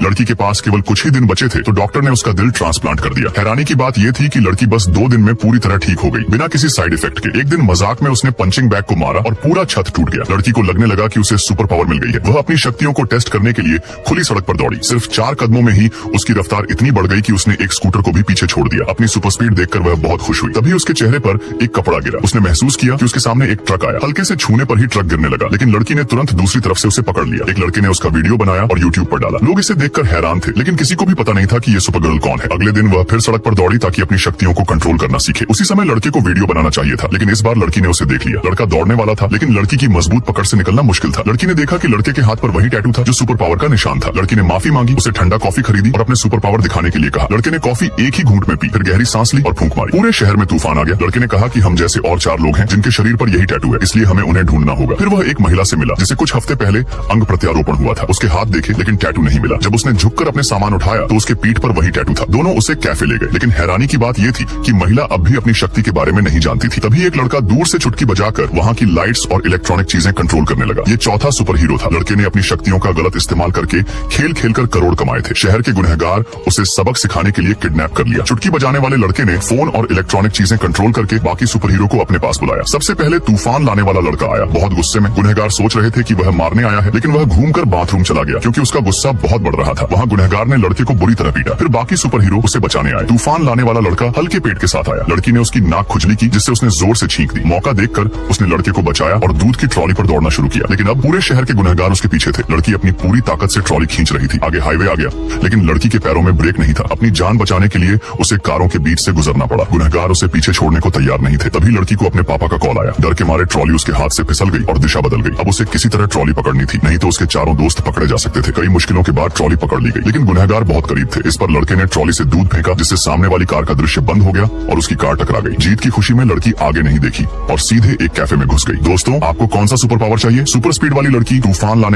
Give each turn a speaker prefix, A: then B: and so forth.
A: लड़की के पास केवल कुछ ही दिन बचे थे तो डॉक्टर ने उसका दिल ट्रांसप्लांट कर दिया। हैरानी की बात यह थी कि लड़की बस 2 दिन में पूरी तरह ठीक हो गई, बिना किसी साइड इफेक्ट के। एक दिन मजाक में उसने पंचिंग बैग को मारा और पूरा छत टूट गया। लड़की को लगने लगा कि उसे सुपर पावर मिल गई है। वह अपनी शक्तियों को टेस्ट करने के लिए खुली सड़क पर दौड़ी। सिर्फ 4 कदमों में ही उसकी रफ्तार इतनी बढ़ गई कि उसने एक स्कूटर को भी पीछे छोड़ दिया। अपनी सुपर स्पीड देखकर वह बहुत खुश हुई। तभी उसके चेहरे पर एक कपड़ा गिरा। उसने महसूस किया कि उसके सामने एक ट्रक आया। हल्के से छूने पर ही ट्रक गिरने लगा, लेकिन लड़की ने तुरंत दूसरी तरफ से उसे पकड़ लिया। एक लड़के ने उसका वीडियो बनाया और यूट्यूब पर डाला। लोग इसे देखकर हैरान थे, लेकिन किसी को भी पता नहीं था कि ये सुपर गर्ल कौन है। अगले दिन वह फिर सड़क पर दौड़ी ताकि अपनी शक्तियों को कंट्रोल करना सीखे। उसी समय लड़के को वीडियो बनाना चाहिए था, लेकिन इस बार लड़की ने उसे देख लिया। लड़का दौड़ने वाला था, लेकिन लड़की की मजबूत पकड़ से निकलना मुश्किल था। लड़की ने देखा कि लड़के के हाथ पर वही टैटू था जो सुपर पावर का निशान था। लड़की ने माफी मांगी, उसे ठंडा कॉफी खरीदी और अपने सुपर पावर दिखाने के लिए कहा। लड़के ने कॉफी एक ही घूंट में पी, फिर गहरी सांस ली और फूंक मारी। पूरे शहर में तूफान आ गया। लड़के ने कहा कि हम जैसे और 4 लोग हैं जिनके शरीर पर यही टैटू है, इसलिए हमें उन्हें ढूंढना होगा। फिर वह एक महिला से मिला जिसे कुछ हफ्ते पहले अंग प्रत्यारोपण हुआ था। उसके हाथ देखे, लेकिन टैटू नहीं मिला। जब उसने झुककर अपने सामान उठाया तो उसके पीठ पर वही टैटू था। दोनों उसे कैफे ले गए, लेकिन हैरानी की बात यह थी कि महिला अब भी अपनी शक्ति के बारे में नहीं जानती थी। तभी एक लड़का दूर से चुटकी बजाकर वहाँ की लाइट्स और इलेक्ट्रॉनिक चीजें कंट्रोल करने लगा। ये चौथा सुपर हीरो था। लड़के ने अपनी शक्तियों का गलत इस्तेमाल करके खेल खेलकर करोड़ कमाए थे। शहर के गुनहगार उसे सबक सिखाने के लिए किडनैप कर लिया। चुटकी बजाने वाले लड़के ने फोन और इलेक्ट्रॉनिक चीजें कंट्रोल करके बाकी सुपर हीरो को अपने पास बुलाया। सबसे पहले तूफान लाने वाला लड़का आया, बहुत गुस्से में। गुनहगार सोच रहे थे कि वह मारने आया है, लेकिन वह घूमकर बाथरूम चला गया क्योंकि उसका गुस्सा बहुत बढ़ रहा था। वहाँ गुनहगार ने लड़के को बुरी तरह पीटा। फिर बाकी सुपर हीरो उसे बचाने आए। तूफान लाने वाला लड़का हल्के पेट के साथ आया। लड़की ने उसकी नाक खुजली की, जिससे उसने जोर से छींक दी। मौका देखकर उसने लड़के को बचाया और दूध की ट्रॉली पर दौड़ना शुरू किया, लेकिन अब पूरे शहर के गुनहगार उसके पीछे थे। लड़की अपनी पूरी ताकत से ट्रॉली खींच रही थी। आगे हाईवे आ गया, लेकिन लड़की के पैरों में ब्रेक नहीं था। अपनी जान बचाने के लिए उसे कारों के बीच से गुजरना पड़ा। गुनहगार उसे पीछे छोड़ने को तैयार नहीं थे। तभी लड़की को अपने पापा का कॉल आया। डर के मारे ट्रॉली उसके हाथ से फिसल गई और दिशा बदल गई। अब उसे किसी तरह ट्रॉली पकड़नी थी, नहीं तो उसके चारों दोस्त पकड़े जा सकते थे। कई मुश्किलों के बाद ट्रॉली पकड़ ली गई, लेकिन गुनहगार बहुत करीब थे। इस पर लड़के ने ट्रॉली से दूध फेंका, जिससे सामने वाली कार का दृश्य बंद हो गया और उसकी कार टकरा गई। जीत की खुशी में लड़की आगे नहीं देखी और सीधे एक कैफे में घुस गई। दोस्तों, आपको कौन सा सुपर पावर चाहिए? सुपर स्पीड वाली लड़की, तूफान लाने